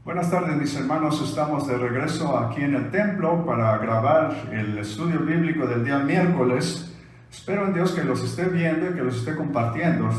Buenas tardes, mis hermanos. Estamos de regreso aquí en el templo para grabar el estudio bíblico del día miércoles. Espero en Dios que los esté viendo y que los esté compartiendo.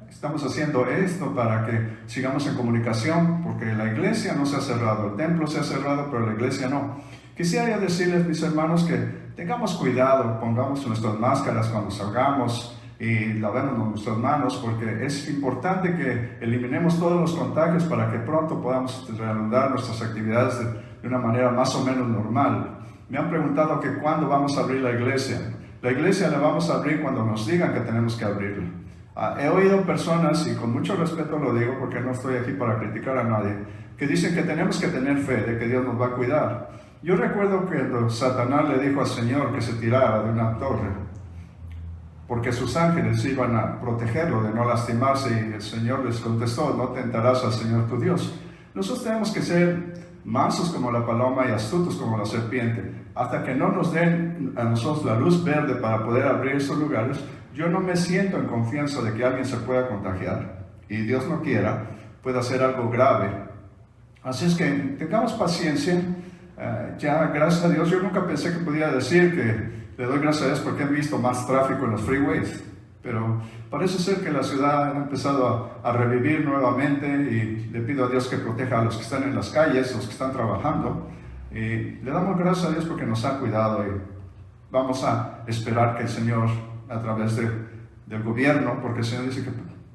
Estamos haciendo esto para que sigamos en comunicación, porque la iglesia no se ha cerrado, el templo se ha cerrado, pero la iglesia no. Quisiera decirles, mis hermanos, que tengamos cuidado, pongamos nuestras máscaras cuando salgamos y lavemos nuestras manos, porque es importante que eliminemos todos los contagios para que pronto podamos reanudar nuestras actividades de una manera más o menos normal. Me han preguntado que cuándo vamos a abrir la iglesia. La iglesia la vamos a abrir cuando nos digan que tenemos que abrirla. He oído personas, y con mucho respeto lo digo porque no estoy aquí para criticar a nadie, que dicen que tenemos que tener fe de que Dios nos va a cuidar. Yo recuerdo que Satanás le dijo al Señor que se tirara de una torre, porque sus ángeles iban a protegerlo de no lastimarse, y el Señor les contestó: no tentarás al Señor tu Dios. Nosotros tenemos que ser mansos como la paloma y astutos como la serpiente. Hasta que no nos den a nosotros la luz verde para poder abrir esos lugares, yo no me siento en confianza de que alguien se pueda contagiar, y Dios no quiera, pueda hacer algo grave. Así es que tengamos paciencia. Ya, gracias a Dios, yo nunca pensé que podía decir que le doy gracias a Dios porque he visto más tráfico en los freeways, pero parece ser que la ciudad ha empezado a revivir nuevamente, y le pido a Dios que proteja a los que están en las calles, los que están trabajando, y le damos gracias a Dios porque nos ha cuidado, y vamos a esperar que el Señor, a través del gobierno, porque el Señor dice que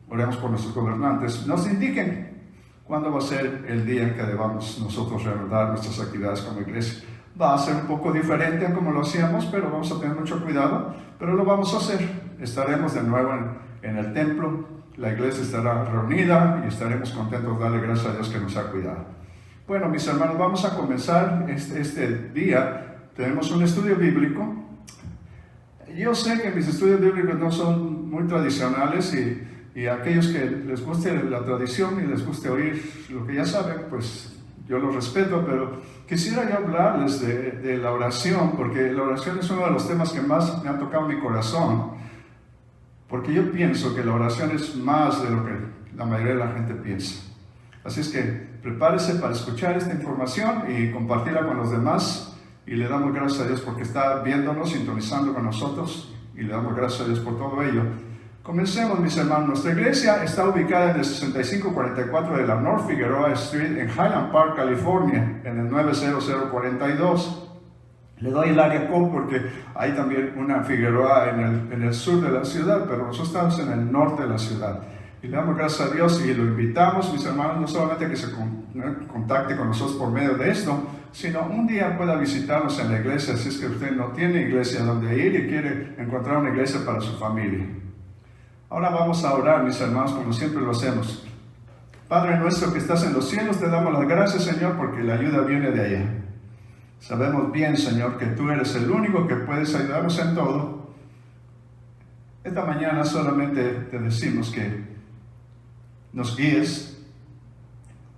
oremos por nuestros gobernantes, nos indiquen cuándo va a ser el día en que debamos nosotros reanudar nuestras actividades como iglesia. Va a ser un poco diferente a como lo hacíamos, pero vamos a tener mucho cuidado, pero lo vamos a hacer. Estaremos de nuevo en el templo, la iglesia estará reunida y estaremos contentos de darle gracias a Dios que nos ha cuidado. Bueno, mis hermanos, vamos a comenzar este día. Tenemos un estudio bíblico. Yo sé que mis estudios bíblicos no son muy tradicionales, y a aquellos que les guste la tradición y les guste oír lo que ya saben, pues yo los respeto, pero quisiera yo hablarles de la oración, porque la oración es uno de los temas que más me han tocado mi corazón, porque yo pienso que la oración es más de lo que la mayoría de la gente piensa. Así es que prepárese para escuchar esta información y compartirla con los demás, y le damos gracias a Dios porque está viéndonos, sintonizando con nosotros, y le damos gracias a Dios por todo ello. Comencemos, mis hermanos. Nuestra iglesia está ubicada en el 6544 de la North Figueroa Street en Highland Park, California, en el 90042. Le doy el área code porque hay también una Figueroa en el sur de la ciudad, pero nosotros estamos en el norte de la ciudad. Y le damos gracias a Dios y lo invitamos, mis hermanos, no solamente que se contacte con nosotros por medio de esto, sino un día pueda visitarnos en la iglesia, si es que usted no tiene iglesia donde ir y quiere encontrar una iglesia para su familia. Ahora vamos a orar, mis hermanos, como siempre lo hacemos. Padre nuestro que estás en los cielos, te damos las gracias, Señor, porque la ayuda viene de allá. Sabemos bien, Señor, que tú eres el único que puedes ayudarnos en todo. Esta mañana solamente te decimos que nos guíes,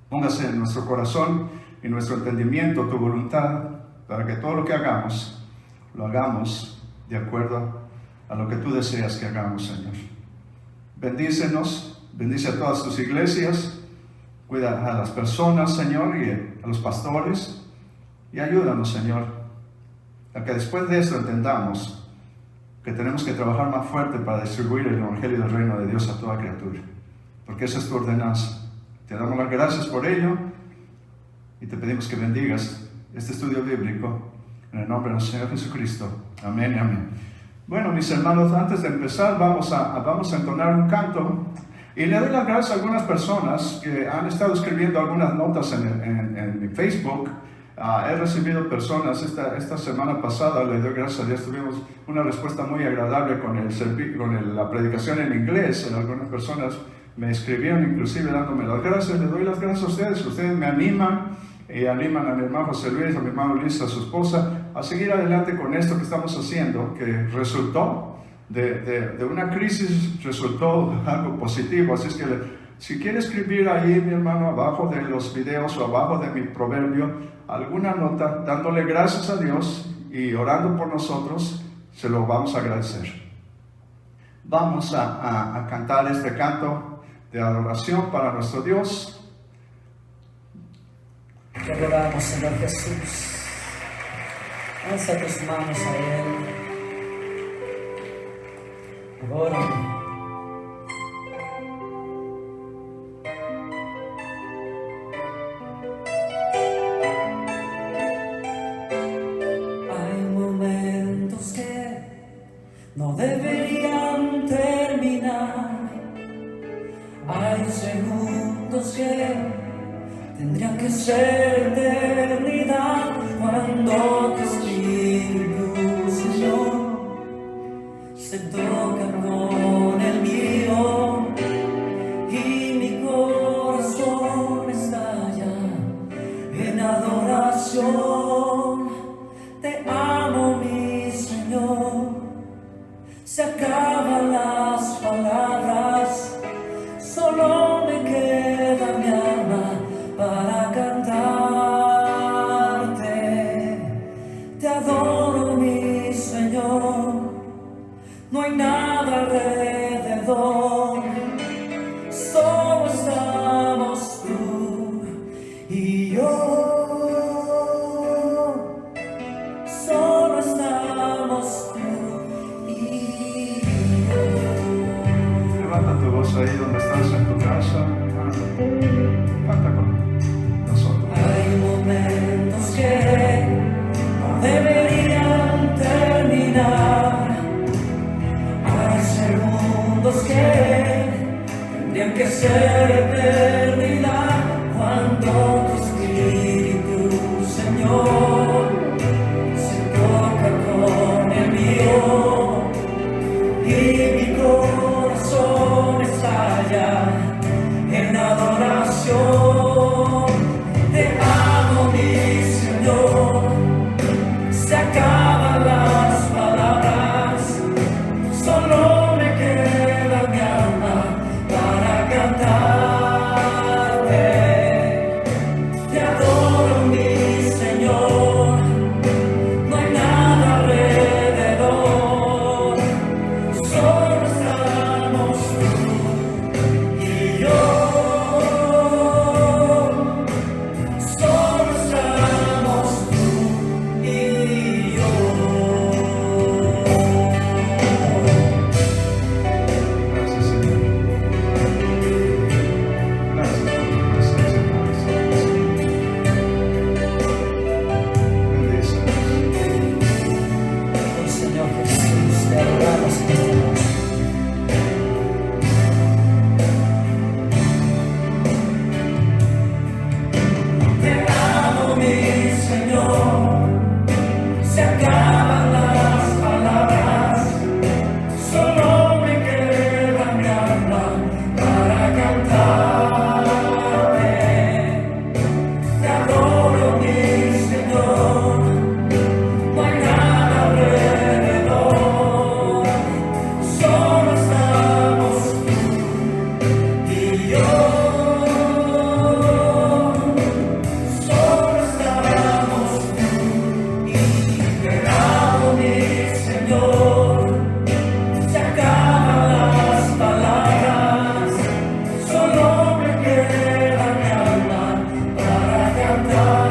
póngase en nuestro corazón y nuestro entendimiento tu voluntad, para que todo lo que hagamos, lo hagamos de acuerdo a lo que tú deseas que hagamos, Señor. Bendícenos, bendice a todas tus iglesias, cuida a las personas, Señor, y a los pastores, y ayúdanos, Señor, a que después de esto entendamos que tenemos que trabajar más fuerte para distribuir el evangelio del reino de Dios a toda criatura, porque esa es tu ordenanza. Te damos las gracias por ello, y te pedimos que bendigas este estudio bíblico, en el nombre del Señor Jesucristo. Amén y amén. Bueno, mis hermanos, antes de empezar vamos a entonar un canto, y le doy las gracias a algunas personas que han estado escribiendo algunas notas en mi Facebook. He recibido personas esta semana pasada, le doy gracias a Dios, tuvimos una respuesta muy agradable con la predicación en inglés. Algunas personas me escribieron inclusive dándome las gracias. Le doy las gracias a ustedes me animan, y animan a mi hermano José Luis, a mi hermano Luis, a su esposa, a seguir adelante con esto que estamos haciendo, que resultó de una crisis, resultó algo positivo. Así es que si quiere escribir ahí, mi hermano, abajo de los videos o abajo de mi proverbio, alguna nota dándole gracias a Dios y orando por nosotros, se lo vamos a agradecer. Vamos a cantar este canto de adoración para nuestro Dios. Te adoramos, Señor Jesús. Alza tus manos a Él. Adórame. Hay momentos que no deberían terminar. Hay segundos que tendrían que ser eternidad cuando tu espíritu, Señor, se toca con el mío y mi corazón estalla en adoración. Te amo, mi Señor. Se acaban las palabras, solo me queda mi alma para cantarte. Te adoro, mi Señor. No hay nada alrededor, solo estamos tú y yo. Solo estamos tú y yo. Levanta tu voz ahí donde estás en tu casa, hermano. Canta con nosotros. Hay momentos que no deberían terminar. Hay segundos que tendrían que ser eternidad cuando tu espíritu, Señor, se toca con el mío y mi corazón estalla en adoración. Te amo, mi Señor. Se acaban las palabras, solo me queda mi alma para cantarte. Te adoro, mi Señor. No hay nada alrededor, solo estamos tú y yo. Solo estamos tú y yo. Gracias, Señor. Gracias por tu presencia, Padre Celestial. Bendícenos. Oh Señor Jesús, te adoramos en esta noche. Te amo, mi Señor. Se acaban las palabras, solo me queda mi alma para cantarte. Te adoro, mi Señor. No hay nada alrededor, solo estamos tú y yo. Solo estamos tú y te amo, mi Señor. Se acaban las palabras, solo me queda mi alma para cantarte.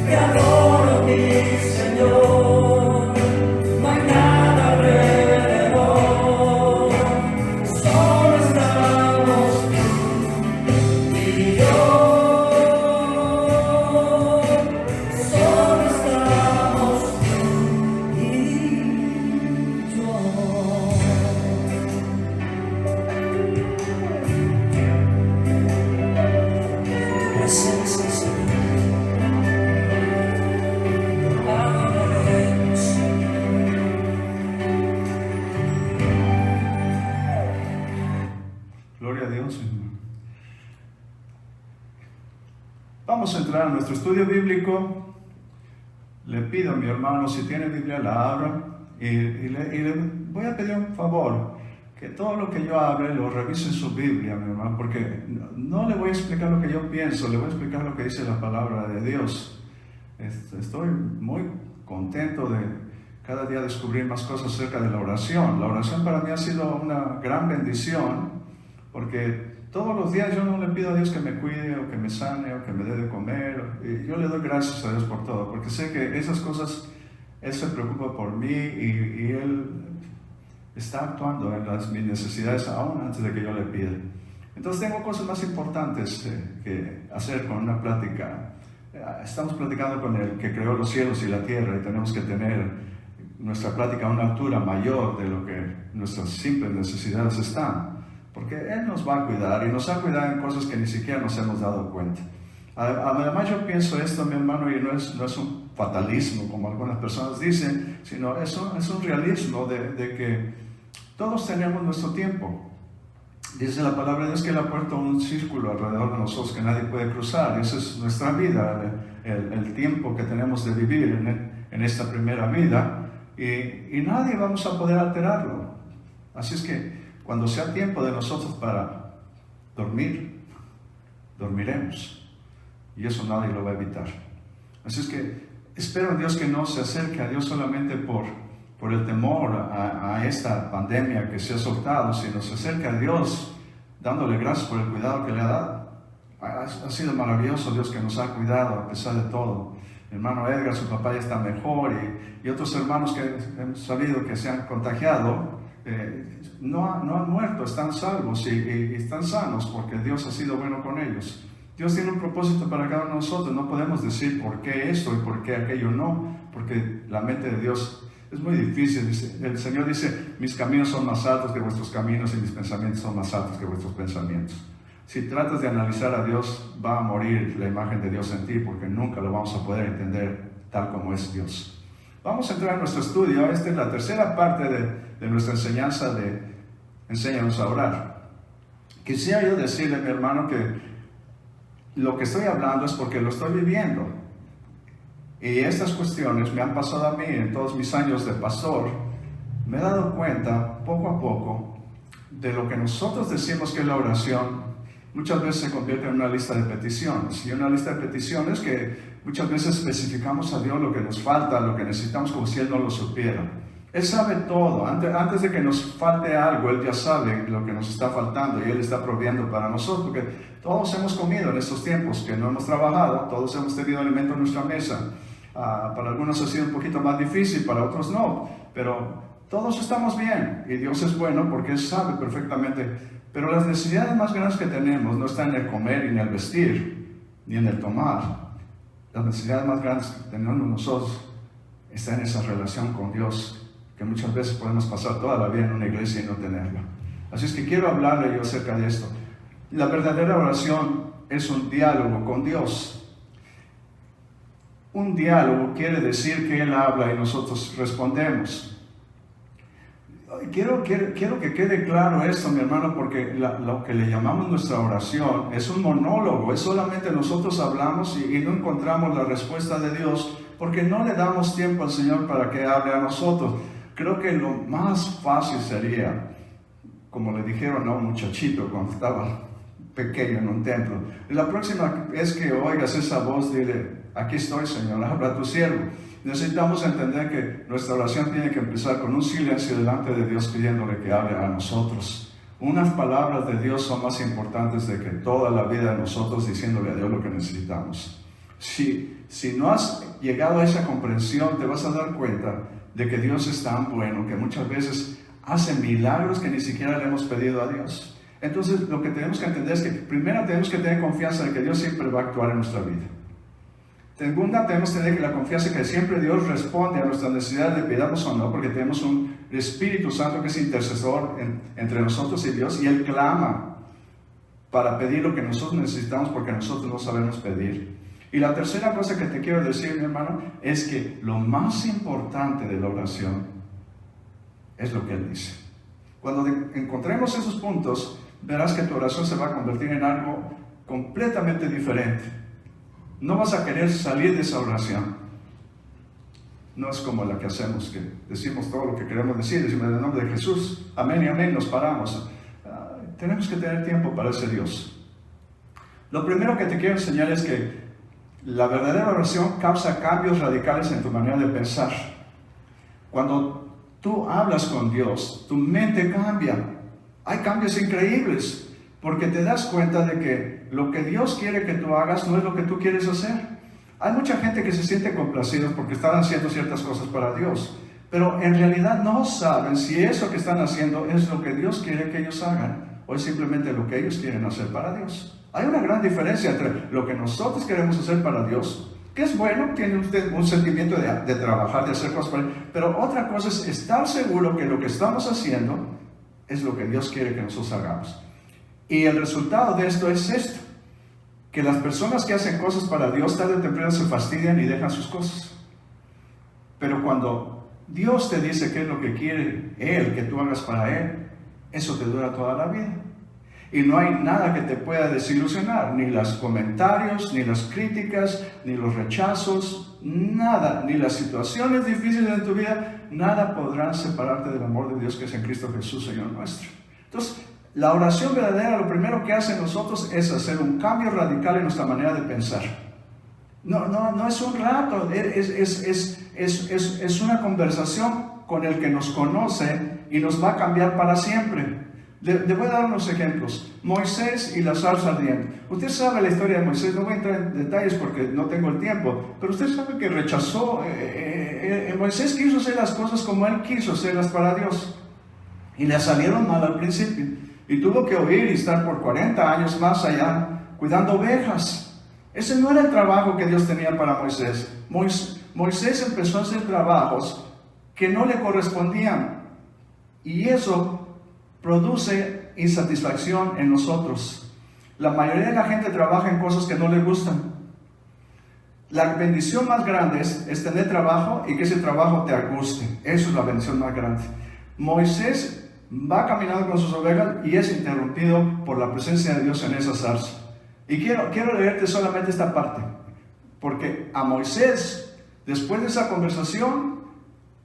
Te adoro, mi Señor. No hay nada alrededor, solo estamos tú y yo. Solo estamos tú y yo. Tu presencia, Señor. Adoraremos. Gloria a Dios, Señor. Vamos a entrar a nuestro estudio bíblico. Le pido a mi hermano, si tiene Biblia, la abra. Y le voy a pedir un favor, que todo lo que yo hable lo revise en su Biblia, mi hermano, porque no le voy a explicar lo que yo pienso, le voy a explicar lo que dice la palabra de Dios. Estoy muy contento de cada día descubrir más cosas acerca de la oración. La oración para mí ha sido una gran bendición, porque todos los días yo no le pido a Dios que me cuide o que me sane o que me dé de comer. Y yo le doy gracias a Dios por todo, porque sé que esas cosas, Él se preocupa por mí y Él está actuando en mis necesidades aún antes de que yo le pida. Entonces tengo cosas más importantes que hacer con una plática. Estamos platicando con el que creó los cielos y la tierra y tenemos que tener nuestra plática a una altura mayor de lo que nuestras simples necesidades están, porque Él nos va a cuidar y nos ha cuidado en cosas que ni siquiera nos hemos dado cuenta. Además yo pienso esto, mi hermano, y no es un fatalismo como algunas personas dicen, sino es un realismo de que todos tenemos nuestro tiempo. Dice la palabra de Dios que Él ha puesto un círculo alrededor de nosotros que nadie puede cruzar, y esa es nuestra vida, el tiempo que tenemos de vivir en esta primera vida, y nadie vamos a poder alterarlo. Así es que cuando sea tiempo de nosotros para dormir, dormiremos, y eso nadie lo va a evitar. Así es que espero en Dios que no se acerque a Dios solamente por el temor a esta pandemia que se ha soltado, sino se acerca a Dios dándole gracias por el cuidado que le ha dado. Ha sido maravilloso Dios que nos ha cuidado a pesar de todo. Mi hermano Edgar, su papá ya está mejor, y otros hermanos que hemos sabido que se han contagiado, no han muerto, están salvos y están sanos porque Dios ha sido bueno con ellos. Dios tiene un propósito para cada uno de nosotros. No podemos decir por qué esto y por qué aquello no, porque la mente de Dios es muy difícil. El Señor dice, mis caminos son más altos que vuestros caminos y mis pensamientos son más altos que vuestros pensamientos. Si tratas de analizar a Dios, va a morir la imagen de Dios en ti, porque nunca lo vamos a poder entender tal como es Dios. Vamos a entrar en nuestro estudio. Esta es la tercera parte de nuestra enseñanza de Enséñanos a orar. Quisiera yo decirle, mi hermano, que lo que estoy hablando es porque lo estoy viviendo. Y estas cuestiones me han pasado a mí en todos mis años de pastor. Me he dado cuenta, poco a poco, de lo que nosotros decimos que es la oración. Muchas veces se convierte en una lista de peticiones. Y una lista de peticiones que muchas veces especificamos a Dios lo que nos falta, lo que necesitamos, como si Él no lo supiera. Él sabe todo. Antes de que nos falte algo, Él ya sabe lo que nos está faltando y Él está proveyendo para nosotros. Porque todos hemos comido en estos tiempos que no hemos trabajado, todos hemos tenido alimento en nuestra mesa. Para algunos ha sido un poquito más difícil, para otros no. Pero todos estamos bien y Dios es bueno porque Él sabe perfectamente. Pero las necesidades más grandes que tenemos no están en el comer, ni en el vestir, ni en el tomar. Las necesidades más grandes que tenemos nosotros están en esa relación con Dios, que muchas veces podemos pasar toda la vida en una iglesia y no tenerla. Así es que quiero hablarle yo acerca de esto. La verdadera oración es un diálogo con Dios. Un diálogo quiere decir que Él habla y nosotros respondemos. Quiero que quede claro esto, mi hermano, porque lo que le llamamos nuestra oración es un monólogo, es solamente nosotros hablamos y no encontramos la respuesta de Dios porque no le damos tiempo al Señor para que hable a nosotros. Creo que lo más fácil sería, como le dijeron a un muchachito cuando estaba pequeño en un templo, la próxima vez que oigas esa voz, dile, aquí estoy, Señor, habla a tu siervo. Necesitamos entender que nuestra oración tiene que empezar con un silencio delante de Dios pidiéndole que hable a nosotros. Unas palabras de Dios son más importantes de que toda la vida de nosotros diciéndole a Dios lo que necesitamos. Si no has llegado a esa comprensión, te vas a dar cuenta de que Dios es tan bueno que muchas veces hace milagros que ni siquiera le hemos pedido a Dios. Entonces lo que tenemos que entender es que primero tenemos que tener confianza de que Dios siempre va a actuar en nuestra vida. Segunda, tenemos que tener la confianza que siempre Dios responde a nuestras necesidades, le pidamos o no, porque tenemos un Espíritu Santo que es intercesor entre nosotros y Dios, y Él clama para pedir lo que nosotros necesitamos porque nosotros no sabemos pedir. Y la tercera cosa que te quiero decir, mi hermano, es que lo más importante de la oración es lo que Él dice. Cuando encontremos esos puntos, verás que tu oración se va a convertir en algo completamente diferente. No vas a querer salir de esa oración. No es como la que hacemos, que decimos todo lo que queremos decir, decimos en el nombre de Jesús, amén y amén, nos paramos. Tenemos que tener tiempo para ese Dios. Lo primero que te quiero enseñar es que la verdadera oración causa cambios radicales en tu manera de pensar. Cuando tú hablas con Dios, tu mente cambia. Hay cambios increíbles. porque te das cuenta de que lo que Dios quiere que tú hagas no es lo que tú quieres hacer. Hay mucha gente que se siente complacida porque están haciendo ciertas cosas para Dios, pero en realidad no saben si eso que están haciendo es lo que Dios quiere que ellos hagan o es simplemente lo que ellos quieren hacer para Dios. Hay una gran diferencia entre lo que nosotros queremos hacer para Dios, que es bueno, tiene usted un sentimiento de trabajar, de hacer cosas para Él, pero otra cosa es estar seguro que lo que estamos haciendo es lo que Dios quiere que nosotros hagamos. Y el resultado de esto es esto, que las personas que hacen cosas para Dios tarde o temprano se fastidian y dejan sus cosas. Pero cuando Dios te dice qué es lo que quiere Él que tú hagas para Él, eso te dura toda la vida. Y no hay nada que te pueda desilusionar, ni los comentarios, ni las críticas, ni los rechazos, nada, ni las situaciones difíciles de tu vida, nada podrán separarte del amor de Dios que es en Cristo Jesús, Señor nuestro. Entonces, la oración verdadera, lo primero que hace en nosotros es hacer un cambio radical en nuestra manera de pensar. No es un rato, es una conversación con el que nos conoce y nos va a cambiar para siempre. Le voy a dar unos ejemplos. Moisés y la zarza ardiente. Usted sabe la historia de Moisés, no voy a entrar en detalles porque no tengo el tiempo, pero usted sabe que rechazó, Moisés quiso hacer las cosas como él quiso hacerlas para Dios y le salieron mal al principio y tuvo que huir y estar por 40 años más allá cuidando ovejas. Ese no era el trabajo que Dios tenía para Moisés. Moisés empezó a hacer trabajos que no le correspondían y eso produce insatisfacción en nosotros. La mayoría de la gente trabaja en cosas que no le gustan. La bendición más grande es tener trabajo y que ese trabajo te guste. Eso es la bendición más grande. Moisés va caminando con sus ovejas y es interrumpido por la presencia de Dios en esa zarza. Y quiero leerte solamente esta parte, porque a Moisés, después de esa conversación,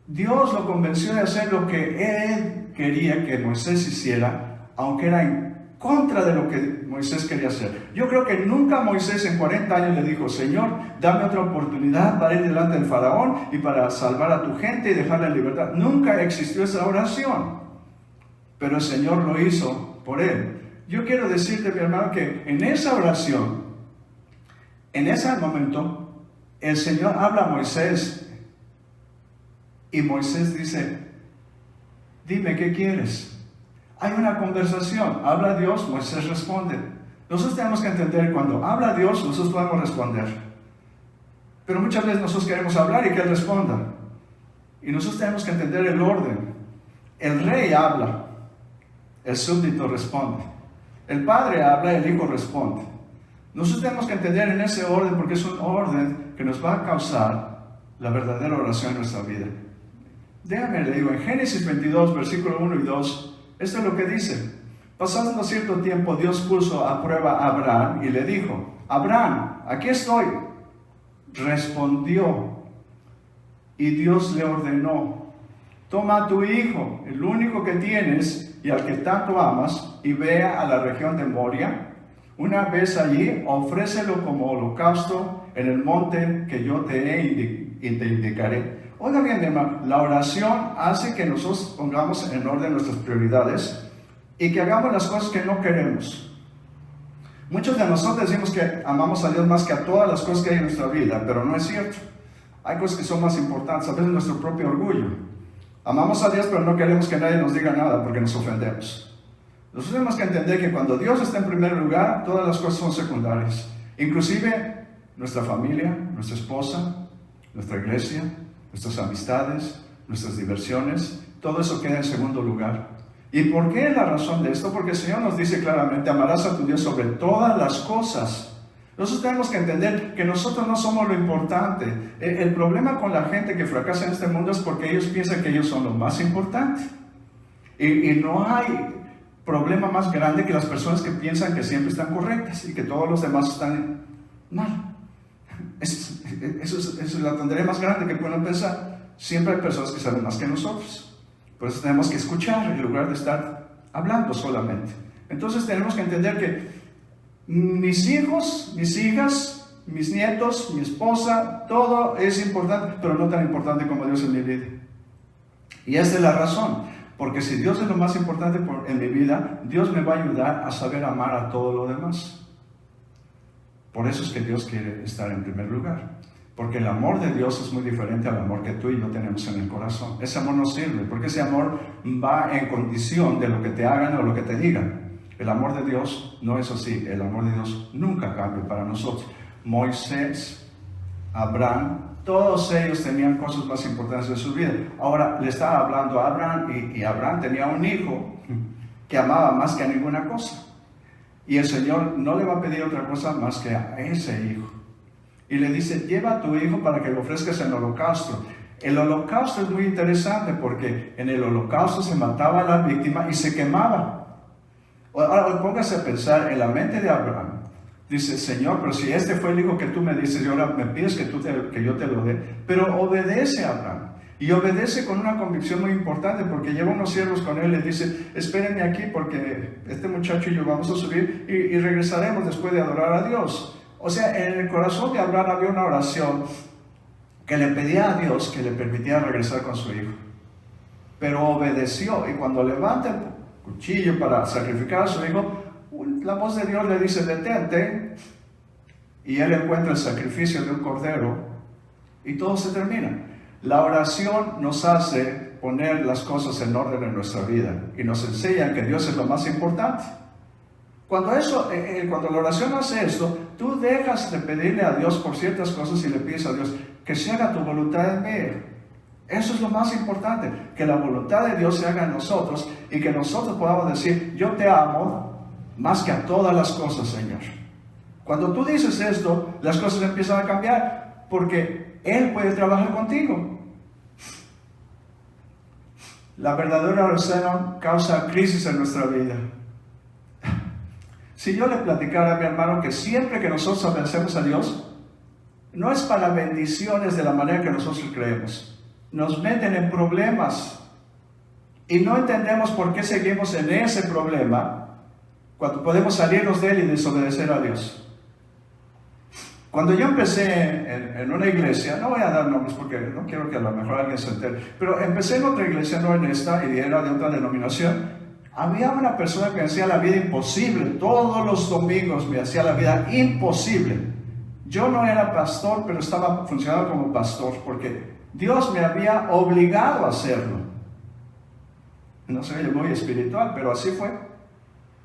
Dios lo convenció de hacer lo que él quería que Moisés hiciera, aunque era en contra de lo que Moisés quería hacer. Yo creo que nunca Moisés en 40 años le dijo: Señor, dame otra oportunidad para ir delante del faraón y para salvar a tu gente y dejarla en libertad. Nunca existió esa oración, pero el Señor lo hizo por él. Yo quiero decirte, mi hermano, que en esa oración, en ese momento, el Señor habla a Moisés y Moisés dice: dime qué quieres. Hay una conversación, habla Dios, Moisés responde. Nosotros tenemos que entender, cuando habla Dios, nosotros podemos responder. Pero muchas veces nosotros queremos hablar y que Él responda. Y nosotros tenemos que entender el orden. El rey habla, el súbdito responde. El padre habla, el hijo responde. Nosotros tenemos que entender en ese orden, porque es un orden que nos va a causar la verdadera oración en nuestra vida. Déjame, le digo, en Génesis 22, versículo 1 y 2, esto es lo que dice. Pasando cierto tiempo, Dios puso a prueba a Abraham y le dijo: Abraham, aquí estoy. Respondió, y Dios le ordenó: toma a tu hijo, el único que tienes y al que tanto amas, y ve a la región de Moria. Una vez allí, ofrécelo como holocausto en el monte que yo te indicaré. Oiga bien, hermano, la oración hace que nosotros pongamos en orden nuestras prioridades y que hagamos las cosas que no queremos. Muchos de nosotros decimos que amamos a Dios más que a todas las cosas que hay en nuestra vida, pero no es cierto. Hay cosas que son más importantes, a veces nuestro propio orgullo. Amamos a Dios, pero no queremos que nadie nos diga nada porque nos ofendemos. Nosotros tenemos que entender que cuando Dios está en primer lugar, todas las cosas son secundarias. Inclusive nuestra familia, nuestra esposa, nuestra iglesia, nuestras amistades, nuestras diversiones, todo eso queda en segundo lugar. ¿Y por qué la razón de esto? Porque el Señor nos dice claramente: amarás a tu Dios sobre todas las cosas. Nosotros tenemos que entender que nosotros no somos lo importante. El problema con la gente que fracasa en este mundo es porque ellos piensan que ellos son lo más importante. Y no hay problema más grande que las personas que piensan que siempre están correctas y que todos los demás están mal. Eso es la tontería más grande que pueden pensar. Siempre hay personas que saben más que nosotros. Por eso tenemos que escuchar en lugar de estar hablando solamente. Entonces tenemos que entender que mis hijos, mis hijas, mis nietos, mi esposa, todo es importante, pero no tan importante como Dios en mi vida. Y esta es la razón. Porque si Dios es lo más importante en mi vida, Dios me va a ayudar a saber amar a todo lo demás. Por eso es que Dios quiere estar en primer lugar. Porque el amor de Dios es muy diferente al amor que tú y yo tenemos en el corazón. Ese amor no sirve, porque ese amor va en condición de lo que te hagan o lo que te digan. El amor de Dios no es así. El amor de Dios nunca cambia para nosotros. Moisés, Abraham, todos ellos tenían cosas más importantes de su vida. Ahora le estaba hablando a Abraham y Abraham tenía un hijo que amaba más que a ninguna cosa. Y el Señor no le va a pedir otra cosa más que a ese hijo. Y le dice, lleva a tu hijo para que lo ofrezcas en holocausto. El holocausto es muy interesante porque en el holocausto se mataba a la víctima y se quemaba. Ahora póngase a pensar en la mente de Abraham. Dice, Señor, pero si este fue el hijo que tú me dices y ahora me pides que yo te lo dé. Pero obedece a Abraham. Y obedece con una convicción muy importante porque lleva unos siervos con él y le dice, espérenme aquí porque este muchacho y yo vamos a subir y regresaremos después de adorar a Dios. O sea, en el corazón de Abraham había una oración que le pedía a Dios que le permitiera regresar con su hijo. Pero obedeció y cuando levanta el cuchillo para sacrificar a su hijo, la voz de Dios le dice, detente. Y él encuentra el sacrificio de un cordero y todo se termina. La oración nos hace poner las cosas en orden en nuestra vida y nos enseña que Dios es lo más importante. Cuando la oración hace esto, tú dejas de pedirle a Dios por ciertas cosas y le pides a Dios que se haga tu voluntad en mí. Eso es lo más importante, que la voluntad de Dios se haga en nosotros y que nosotros podamos decir, yo te amo más que a todas las cosas, Señor. Cuando tú dices esto, las cosas empiezan a cambiar porque Él puede trabajar contigo. La verdadera oración causa crisis en nuestra vida. Si yo le platicara a mi hermano que siempre que nosotros obedecemos a Dios, no es para bendiciones de la manera que nosotros creemos. Nos meten en problemas y no entendemos por qué seguimos en ese problema cuando podemos salirnos de él y desobedecer a Dios. Cuando yo empecé en una iglesia, no voy a dar nombres porque no quiero que a lo mejor alguien se entere, pero empecé en otra iglesia, no en esta, y era de otra denominación. Había una persona que me hacía la vida imposible, todos los domingos me hacía la vida imposible. Yo no era pastor, pero estaba funcionando como pastor, porque Dios me había obligado a hacerlo. No soy muy espiritual, pero así fue.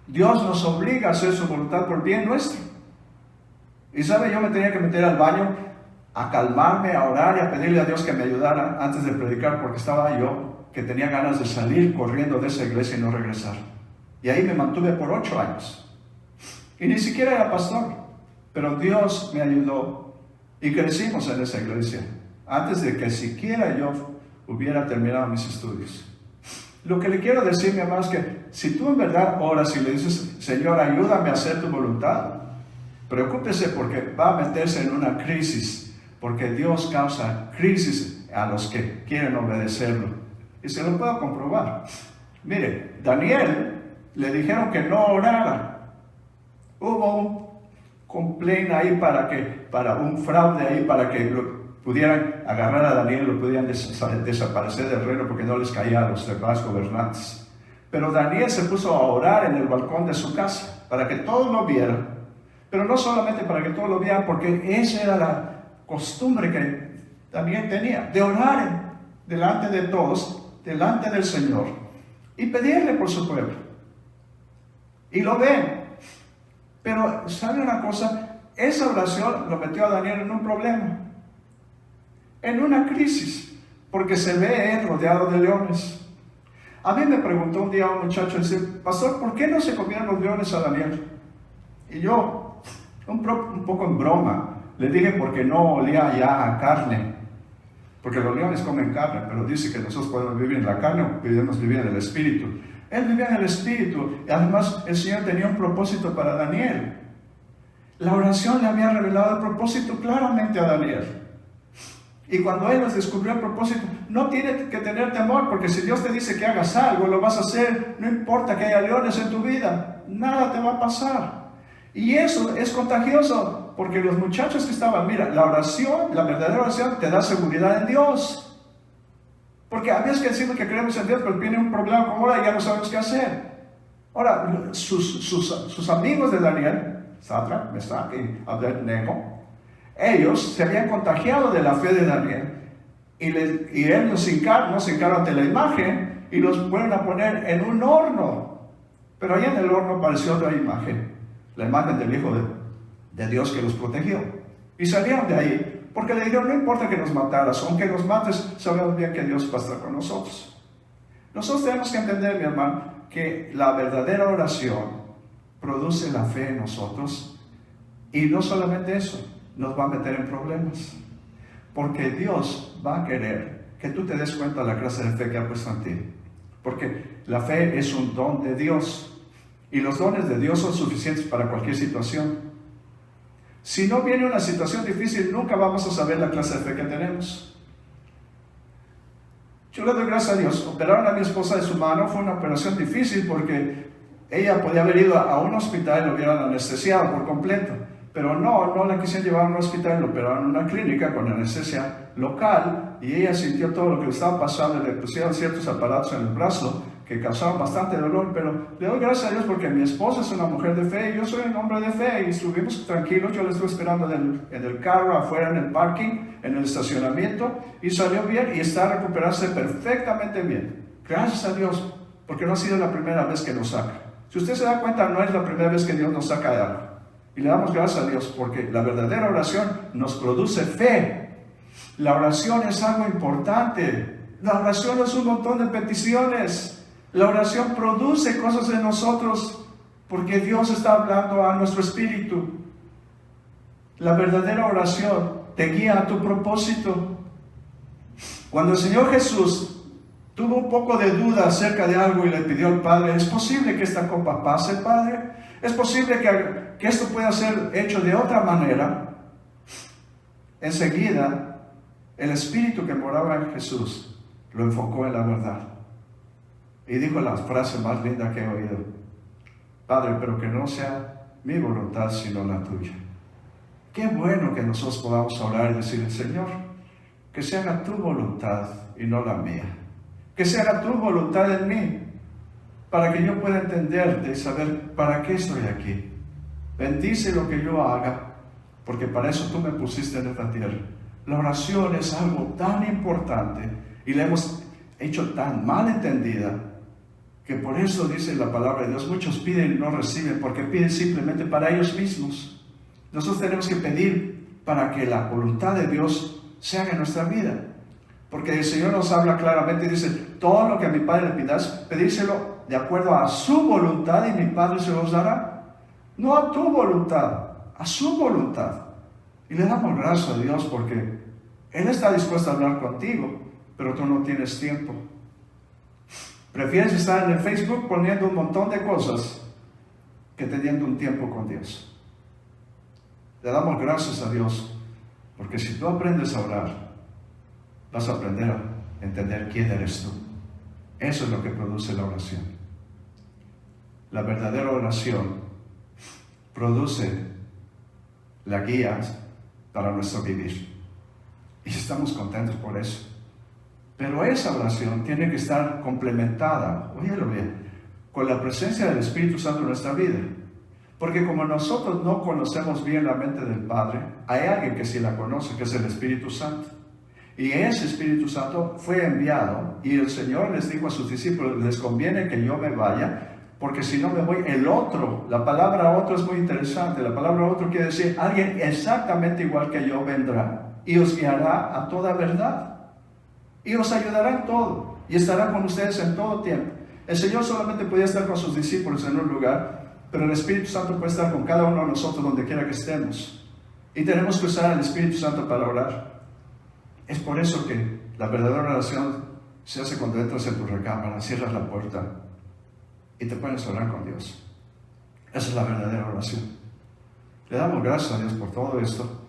Dios nos obliga a hacer su voluntad por bien nuestro. Y sabe, yo me tenía que meter al baño a calmarme, a orar y a pedirle a Dios que me ayudara antes de predicar, porque estaba yo que tenía ganas de salir corriendo de esa iglesia y no regresar. Y ahí me mantuve por 8 años. Y ni siquiera era pastor, pero Dios me ayudó y crecimos en esa iglesia antes de que siquiera yo hubiera terminado mis estudios. Lo que le quiero decir, mi hermano, es que si tú en verdad oras y le dices, Señor, ayúdame a hacer tu voluntad, preocúpese porque va a meterse en una crisis, porque Dios causa crisis a los que quieren obedecerlo. Y se lo puedo comprobar. Mire, Daniel le dijeron que no orara. Hubo un complaint ahí para un fraude ahí, para que pudieran agarrar a Daniel, lo pudieran desaparecer del reino porque no les caía a los demás gobernantes. Pero Daniel se puso a orar en el balcón de su casa para que todos lo vieran. Pero no solamente para que todos lo vieran, porque esa era la costumbre que Daniel tenía, de orar delante de todos, delante del Señor, y pedirle por su pueblo. Y lo ven. Pero, ¿sabe una cosa? Esa oración lo metió a Daniel en un problema, en una crisis, porque se ve él rodeado de leones. A mí me preguntó un día un muchacho, dice, pastor, ¿por qué no se comieron los leones a Daniel? Y yo, un poco en broma, le dije porque no olía ya a carne, porque los leones comen carne, pero dice que nosotros podemos vivir en la carne o podemos vivir en el espíritu. Él vivía en el espíritu y además el Señor tenía un propósito para Daniel. La oración le había revelado el propósito claramente a Daniel. Y cuando él nos descubrió el propósito, no tiene que tener temor, porque si Dios te dice que hagas algo, lo vas a hacer, no importa que haya leones en tu vida, nada te va a pasar. Y eso es contagioso, porque los muchachos que estaban, mira, la oración, la verdadera oración te da seguridad en Dios. Porque a veces que decimos que creemos en Dios, pero viene un problema como ahora y ya no sabemos qué hacer. Ahora, sus amigos de Daniel, Sadrach, Mesach y Abednego, ellos se habían contagiado de la fe de Daniel y él nos hincaron ante la imagen y los fueron a poner en un horno. Pero ahí en el horno apareció otra imagen, la imagen del Hijo de Dios que los protegió. Y salieron de ahí porque le dijeron, no importa que nos mataras, aunque nos mates, sabemos bien que Dios va a estar con nosotros. Nosotros tenemos que entender, mi hermano, que la verdadera oración produce la fe en nosotros y no solamente eso, nos va a meter en problemas. Porque Dios va a querer que tú te des cuenta de la clase de fe que ha puesto en ti. Porque la fe es un don de Dios y los dones de Dios son suficientes para cualquier situación. Si no viene una situación difícil, nunca vamos a saber la clase de fe que tenemos. Yo le doy gracias a Dios. Operaron a mi esposa de su mano, fue una operación difícil porque ella podía haber ido a un hospital y lo hubieran anestesiado por completo. Pero no la quisieron llevar a un hospital y lo operaron en una clínica con anestesia local y ella sintió todo lo que le estaba pasando y le pusieron ciertos aparatos en el brazo que causaban bastante dolor, pero le doy gracias a Dios porque mi esposa es una mujer de fe y yo soy un hombre de fe y estuvimos tranquilos. Yo la estuve esperando en el carro afuera en el parking, en el estacionamiento, y salió bien y está recuperándose perfectamente bien. Gracias a Dios, porque no ha sido la primera vez que nos saca. Si usted se da cuenta, no es la primera vez que Dios nos saca de algo. Y le damos gracias a Dios porque la verdadera oración nos produce fe. La oración es algo importante. La oración es un montón de peticiones. La oración produce cosas en nosotros porque Dios está hablando a nuestro espíritu. La verdadera oración te guía a tu propósito. Cuando el Señor Jesús tuvo un poco de duda acerca de algo y le pidió al Padre, ¿es posible que esta copa pase, Padre? ¿Es posible que esto pueda ser hecho de otra manera? Enseguida, el Espíritu que moraba en Jesús lo enfocó en la verdad. Y dijo la frase más linda que he oído. Padre, pero que no sea mi voluntad sino la tuya. Qué bueno que nosotros podamos orar y decirle, Señor, que se haga tu voluntad y no la mía. Que se haga tu voluntad en mí, para que yo pueda entenderte y saber para qué estoy aquí. Bendice lo que yo haga, porque para eso tú me pusiste en esta tierra. La oración es algo tan importante y la hemos hecho tan mal entendida, que por eso dice la palabra de Dios, muchos piden y no reciben, porque piden simplemente para ellos mismos. Nosotros tenemos que pedir para que la voluntad de Dios se haga en nuestra vida. Porque el Señor nos habla claramente y dice, todo lo que a mi Padre le pidas, pedírselo de acuerdo a su voluntad y mi Padre se los dará. No a tu voluntad, a su voluntad. Y le damos gracias a Dios porque Él está dispuesto a hablar contigo, pero tú no tienes tiempo. Prefieres estar en el Facebook poniendo un montón de cosas que teniendo un tiempo con Dios. Le damos gracias a Dios porque si tú aprendes a orar, vas a aprender a entender quién eres tú. Eso es lo que produce la oración. La verdadera oración produce la guía para nuestro vivir. Y estamos contentos por eso. Pero esa oración tiene que estar complementada, óyelo bien, con la presencia del Espíritu Santo en nuestra vida. Porque como nosotros no conocemos bien la mente del Padre, hay alguien que sí la conoce, que es el Espíritu Santo. Y ese Espíritu Santo fue enviado y el Señor les dijo a sus discípulos, les conviene que yo me vaya, porque si no me voy, el otro, la palabra otro es muy interesante, la palabra otro quiere decir alguien exactamente igual que yo vendrá y os guiará a toda verdad y os ayudará en todo y estará con ustedes en todo tiempo. El Señor solamente podía estar con sus discípulos en un lugar, pero el Espíritu Santo puede estar con cada uno de nosotros donde quiera que estemos y tenemos que usar al Espíritu Santo para orar. Es por eso que la verdadera oración se hace cuando entras en tu recámara, cierras la puerta y te pones a orar con Dios. Esa es la verdadera oración. Le damos gracias a Dios por todo esto.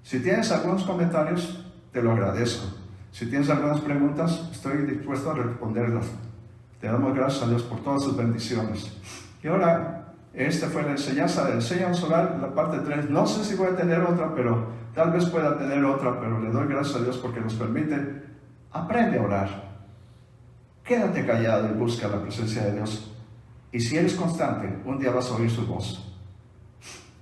Si tienes algunos comentarios, te lo agradezco. Si tienes algunas preguntas, estoy dispuesto a responderlas. Te damos gracias a Dios por todas sus bendiciones. Y ahora, esta fue la enseñanza de Enséñanos a Orar, la parte 3. No sé si voy a tener otra, pero tal vez pueda tener otra, pero le doy gracias a Dios porque nos permite, aprende a orar. quédate callado y busca la presencia de Dios. Y si eres constante, un día vas a oír su voz.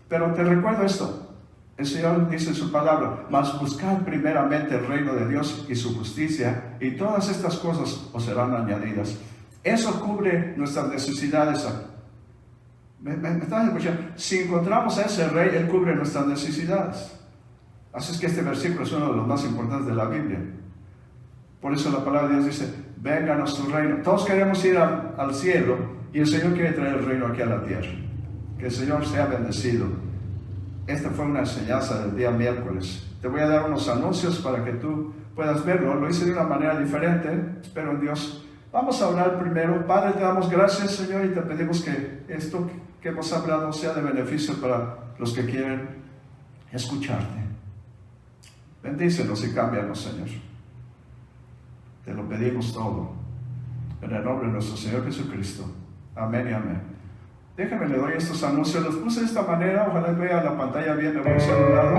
Pero te recuerdo esto. El Señor dice en su palabra: mas buscad primeramente el reino de Dios y su justicia, y todas estas cosas os serán añadidas. Eso cubre nuestras necesidades. ¿Me están escuchando? Si encontramos a ese rey, Él cubre nuestras necesidades. Así es que este versículo es uno de los más importantes de la Biblia. Por eso la palabra de Dios dice: vénganos tu reino. Todos queremos ir al cielo, y el Señor quiere traer el reino aquí a la tierra. Que el Señor sea bendecido. Esta fue una enseñanza del día miércoles. Te voy a dar unos anuncios para que tú puedas verlo. Lo hice de una manera diferente. Espero en Dios. Vamos a orar primero. Padre, te damos gracias, Señor, y te pedimos que esto que hemos hablado sea de beneficio para los que quieren escucharte. Bendícenos y cámbianos, Señor. Te lo pedimos todo. En el nombre de nuestro Señor Jesucristo. Amén y amén. Déjenme, le doy estos anuncios. Los puse de esta manera. Ojalá vea la pantalla bien. Me voy a hacer un lado.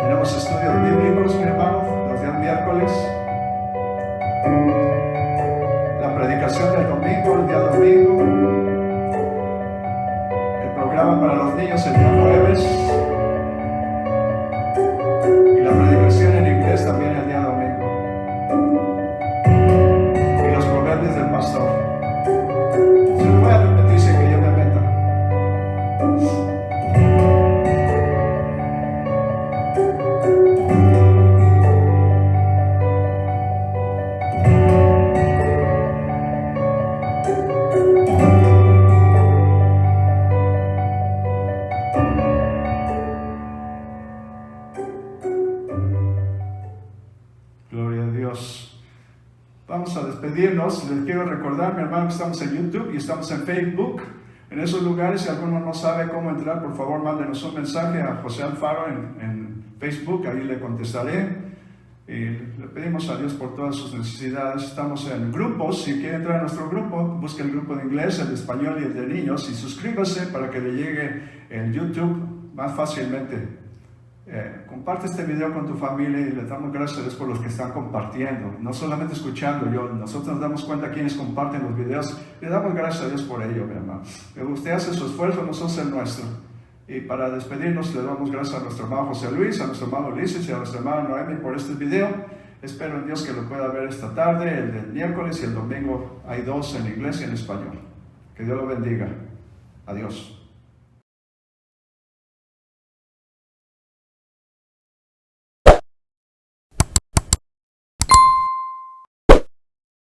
Tenemos estudios bíblicos, mi hermano, los días miércoles. La predicación del domingo, el día domingo. El programa para los niños el día jueves. Y la predicación en inglés también el día domingo. Y los proverbios del pastor. Se puede repetirse que yo me meta. Gloria a Dios. Vamos a despedirnos. Les quiero recordar, mi hermano, que estamos en YouTube y estamos en Facebook. En esos lugares, si alguno no sabe cómo entrar, por favor, mándenos un mensaje a José Alfaro en Facebook. Ahí le contestaré. Y le pedimos a Dios por todas sus necesidades. Estamos en grupos. Si quiere entrar a nuestro grupo, busque el grupo de inglés, el de español y el de niños. Y suscríbase para que le llegue en YouTube más fácilmente. Comparte este video con tu familia y le damos gracias a Dios por los que están compartiendo, no solamente escuchando. Nosotros nos damos cuenta quienes comparten los videos, le damos gracias a Dios por ello, mi hermano. Usted hace su esfuerzo, nosotros el nuestro. Y para despedirnos le damos gracias a nuestro hermano José Luis, a nuestro hermano Ulises y a nuestra hermana Noemi por este video. Espero en Dios que lo pueda ver esta tarde, el del miércoles y el domingo hay dos en inglés y en español. Que Dios lo bendiga. Adiós.